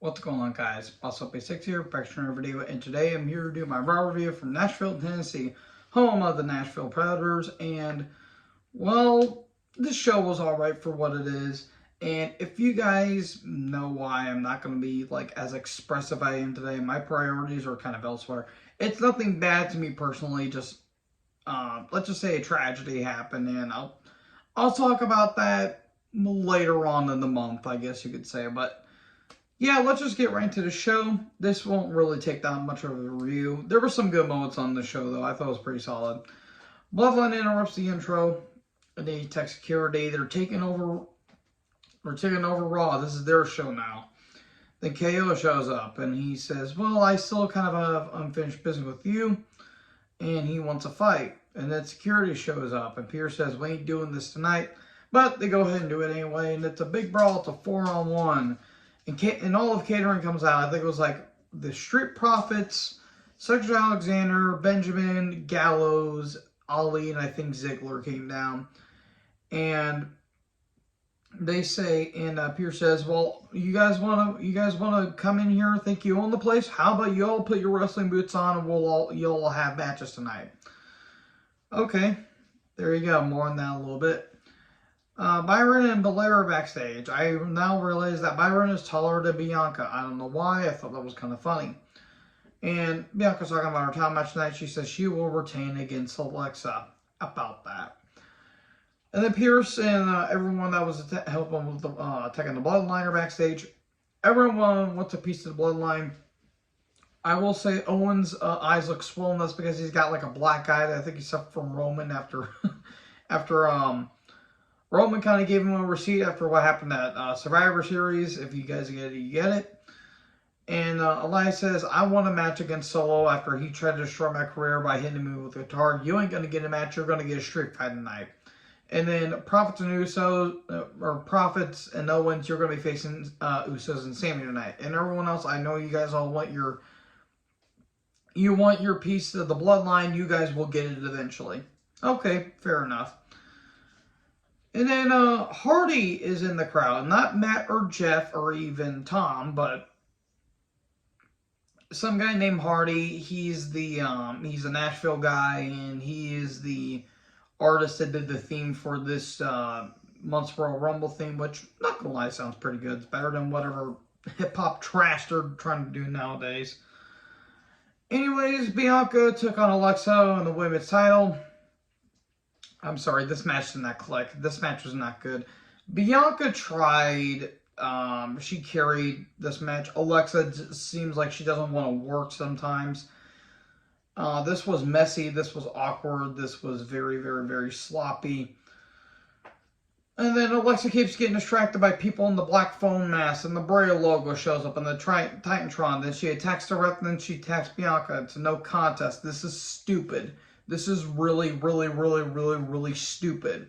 What's going on, guys? Boss Up 6 here, back to another video, and today I'm here to do my raw review from Nashville, Tennessee, home of the Nashville Predators. And well, this show was alright for what it is. And if you guys know why I'm not going to be like as expressive I am today, my priorities are kind of elsewhere. It's nothing bad to me personally. Just let's just say a tragedy happened, and I'll talk about that later on in the month, I guess you could say, but. Yeah, let's just get right into the show. This won't really take that much of a review. There were some good moments on the show, though. I thought it was pretty solid. Bloodline interrupts the intro. And they text security. They're taking over Raw. This is their show now. Then KO shows up, and he says, well, I still kind of have unfinished business with you. And he wants a fight. And then security shows up, and Pierce says, we ain't doing this tonight. But they go ahead and do it anyway, and it's a big brawl. It's a 4-on-1. And all of catering comes out. I think it was like the Street Profits, Cedric Alexander, Benjamin, Gallows, Ali, and I think Ziggler came down. And they say, and Pierce says, "Well, you guys wanna come in here? Think you own the place? How about you all put your wrestling boots on, and you'll all have matches tonight?" Okay, there you go. More on that a little bit. Byron and Belair are backstage. I now realize that Byron is taller than Bianca. I don't know why. I thought that was kind of funny. And Bianca's talking about her title match tonight. She says she will retain against Alexa about that. And then Pierce and everyone that was helping with attacking the Bloodline are backstage. Everyone wants a piece of the Bloodline. I will say Owen's eyes look swollen. That's because he's got like a black eye that I think he suffered from Roman after Roman kind of gave him a receipt after what happened at Survivor Series. If you guys get it, you get it. And Elias says, I want a match against Solo after he tried to destroy my career by hitting me with a guitar. You ain't going to get a match. You're going to get a street fight tonight. And then Profits and Usos, or Profits and Owens, you're going to be facing Usos and Sammy tonight. And everyone else, I know you guys all want your piece of the Bloodline. You guys will get it eventually. Okay, fair enough. And then Hardy is in the crowd. Not Matt or Jeff or even Tom, but some guy named Hardy. He's a Nashville guy, and he is the artist that did the theme for this month's Royal Rumble theme, which, not gonna lie, sounds pretty good. It's better than whatever hip-hop trash they're trying to do nowadays. Anyways, Bianca took on Alexa in the women's title. I'm sorry, this match did not click. This match was not good. Bianca tried. She carried this match. Alexa seems like she doesn't want to work sometimes. This was messy. This was awkward. This was very, very, very sloppy. And then Alexa keeps getting distracted by people in the black phone mask, and the Bray logo shows up, and the Titantron. Then she attacks the ref, and then she attacks Bianca. It's a no contest. This is stupid. This is really, really, really, really, really stupid.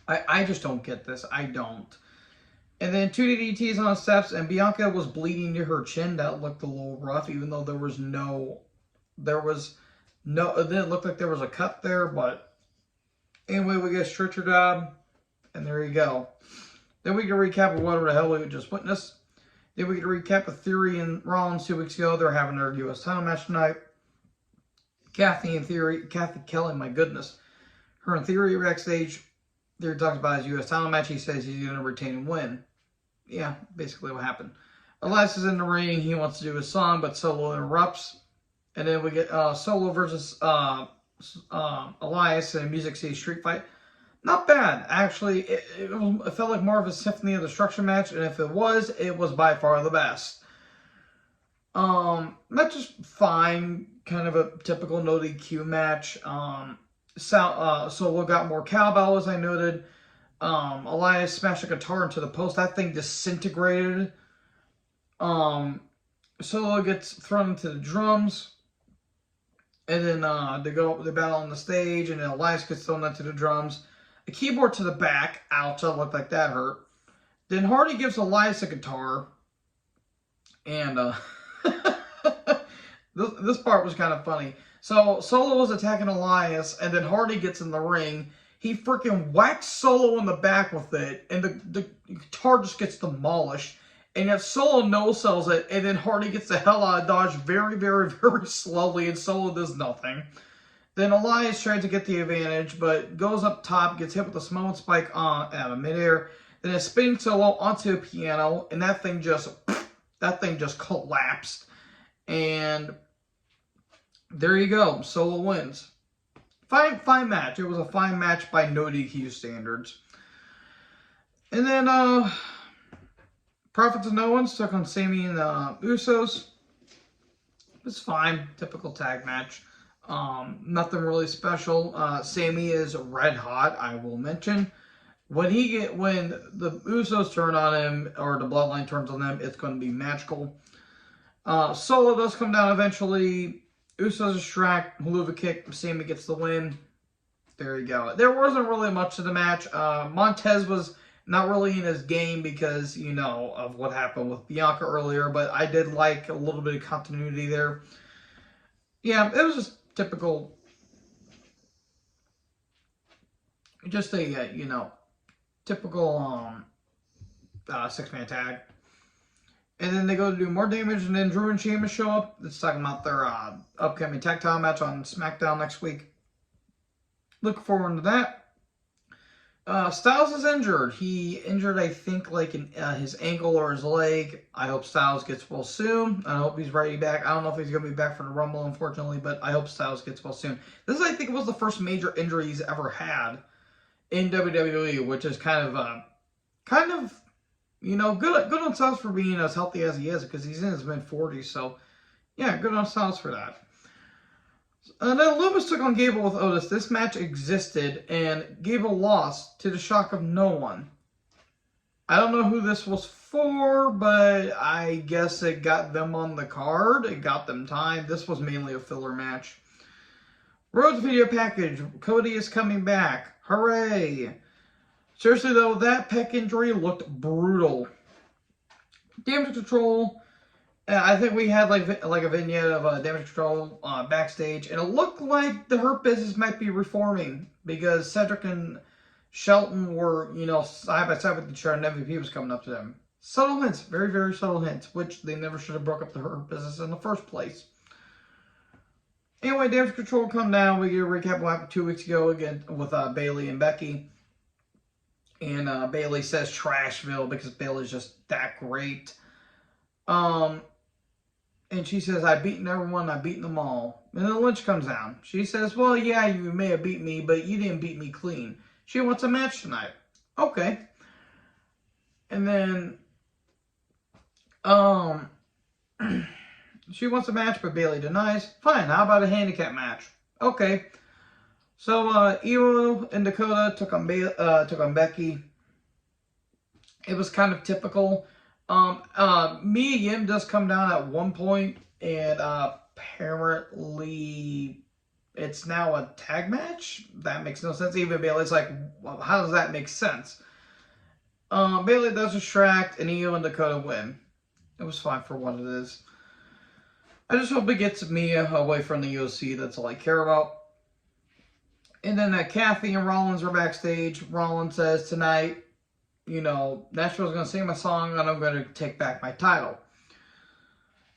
I just don't get this. I don't. And then 2 DDTs on the steps, and Bianca was bleeding near her chin. That looked a little rough, even though it didn't look like there was a cut there, but anyway, we get a stretcher job, and there you go. Then we can recap of whatever the hell we just witnessed. Then we get a recap of Theory and Rollins 2 weeks ago. They're having their U.S. title match tonight. Kathy Kelly, my goodness. Her and Theory backstage. Theory talks about his U.S. title match. He says he's going to retain and win. Yeah, basically what happened. Elias is in the ring. He wants to do his song, but Solo interrupts. And then we get Solo versus Elias in a Music City Street Fight. Not bad, actually. It felt like more of a Symphony of Destruction match, and if it was by far the best. Not just fine, kind of a typical no DQ match. Solo got more cowbell, as I noted. Elias smashed a guitar into the post. That thing disintegrated. Solo gets thrown into the drums. And then they battle on the stage, and then Elias gets thrown into the drums. A keyboard to the back. Ouch, that looked like that hurt. Then Hardy gives Elias a guitar. And this part was kind of funny. So Solo was attacking Elias, and then Hardy gets in the ring. he freaking whacks Solo in the back with it, and the guitar just gets demolished. And yet Solo no-sells it, and then Hardy gets the hell out of Dodge very, very, very slowly, and Solo does nothing. Then Elias tries to get the advantage, but goes up top, gets hit with a Samoan spike out of midair. Then a spinning Solo onto a piano, and that thing just collapsed. And there you go. Solo wins. Fine match. It was a fine match by no DQ standards. And then Profits of No Ones took on Sami and Usos. It's fine. Typical tag match. Nothing really special. Sami is red hot, I will mention. When the Usos turn on him, or the Bloodline turns on them, it's going to be magical. Solo does come down eventually. Usos distract, Haluva kick, Sami gets the win. There you go. There wasn't really much to the match. Montez was not really in his game because, you know, of what happened with Bianca earlier, but I did like a little bit of continuity there. Yeah, it was just typical, just a, you know, typical six-man tag. And then they go to do more damage, and then Drew and Sheamus show up. It's talking about their upcoming tag title match on SmackDown next week. Looking forward to that. Styles is injured. He injured, I think, like his ankle or his leg. I hope Styles gets well soon. I hope he's ready back. I don't know if he's going to be back for the Rumble, unfortunately, but I hope Styles gets well soon. This, I think, was the first major injury he's ever had in WWE, which is kind of, you know, good on Styles for being as healthy as he is, because he's in his mid-40s. So, yeah, good on Styles for that. And then Loomis took on Gable with Otis. This match existed, and Gable lost to the shock of no one. I don't know who this was for, but I guess it got them on the card. It got them time. This was mainly a filler match. Rhodes video package. Cody is coming back. Hooray! Seriously, though, that pec injury looked brutal. Damage Control. I think we had like a vignette of Damage Control backstage, and it looked like the Hurt Business might be reforming because Cedric and Shelton were, you know, side by side with each other, and MVP was coming up to them. Subtle hints, very, very subtle hints, which they never should have broke up the Hurt Business in the first place. Anyway, Damage Control come down. We get a recap of what happened 2 weeks ago again with Bayley and Becky. And Bayley says Trashville because Bayley's just that great. And she says, I've beaten everyone, I've beaten them all. And then Lynch comes down. She says, well, yeah, you may have beat me, but you didn't beat me clean. She wants a match tonight. Okay. And then, she wants a match, but Bayley denies. Fine, how about a handicap match? Okay. So, Io and Dakota took on Becky. It was kind of typical. Mia Yim does come down at one point, and apparently it's now a tag match? That makes no sense. Even Bayley's like, well, how does that make sense? Bayley does distract, and Io and Dakota win. It was fine for what it is. I just hope it gets Mia away from the UFC. That's all I care about. And then Kathy and Rollins are backstage. Rollins says tonight, you know, Nashville's going to sing my song, and I'm going to take back my title.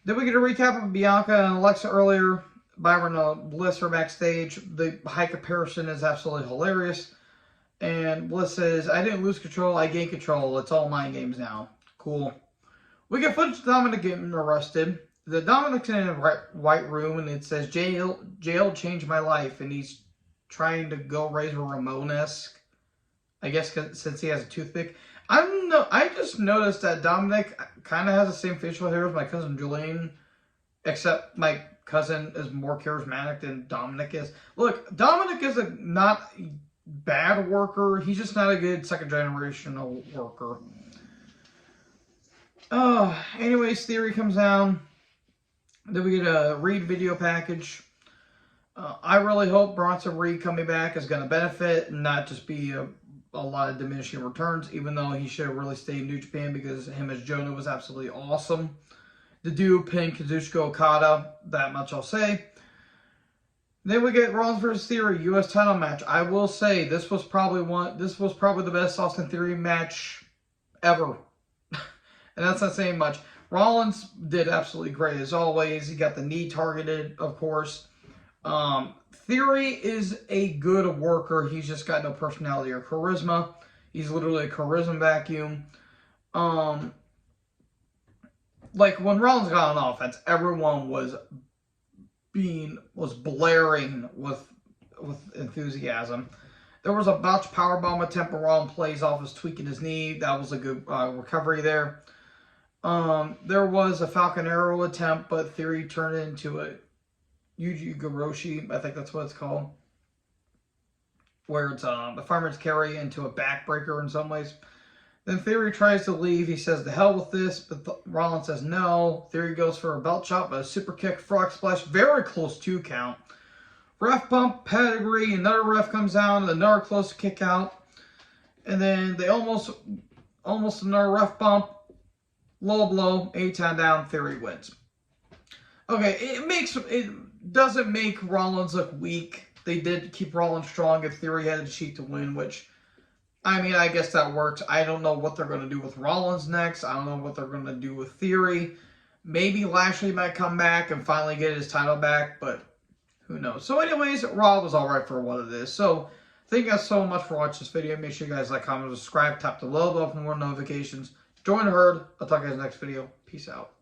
Then we get a recap of Bianca and Alexa earlier. Byron and Bliss are backstage. The high comparison is absolutely hilarious. And Bliss says, I didn't lose control, I gained control. It's all mind games now. Cool. We get footage of Dominic getting arrested. The Dominic's in a white room, and it says, jail changed my life. And he's trying to go Razor Ramon-esque. I guess since he has a toothpick. I just noticed that Dominic kind of has the same facial hair as my cousin Julian, except my cousin is more charismatic than Dominic is. Look, Dominic is a not bad worker. He's just not a good second generational worker. Anyways, Theory comes down. Then we get a Reed video package. I really hope Bronson Reed coming back is going to benefit and not just be a lot of diminishing returns, even though he should have really stayed in New Japan because him as Jonah was absolutely awesome. The dude pinned Kazuchika Okada, that much I'll say. Then we get Rollins versus Theory U.S. title match. I will say this was probably the best Austin Theory match ever, and that's not saying much. Rollins did absolutely great as always. He got the knee targeted, of course. Theory is a good worker. He's just got no personality or charisma. He's literally a charisma vacuum. Like when Rollins got on offense, everyone was blaring with enthusiasm. There was a botched powerbomb attempt where Rollins plays off his tweaking his knee. That was a good recovery there. There was a Falcon Arrow attempt, but Theory turned it into a Yuji Goroshi. I think that's what it's called. Where it's a fireman's carry into a backbreaker in some ways. Then Theory tries to leave. He says, "The hell with this," but Rollins says no. Theory goes for a belt chop, but a super kick, frog splash, very close 2 count. Ref bump, pedigree, another ref comes out, another close kick out. And then they almost another ref bump, low blow, 8-10 down, Theory wins. Okay, it doesn't make Rollins look weak. They did keep Rollins strong if Theory had a cheat to win, which, I mean, I guess that works. I don't know what they're going to do with Rollins next. I don't know what they're going to do with Theory. Maybe Lashley might come back and finally get his title back, but who knows. So anyways, Raw was alright for what it is. So thank you guys so much for watching this video. Make sure you guys like, comment, subscribe, tap the little bell for more notifications. Join the herd. I'll talk to you guys in the next video. Peace out.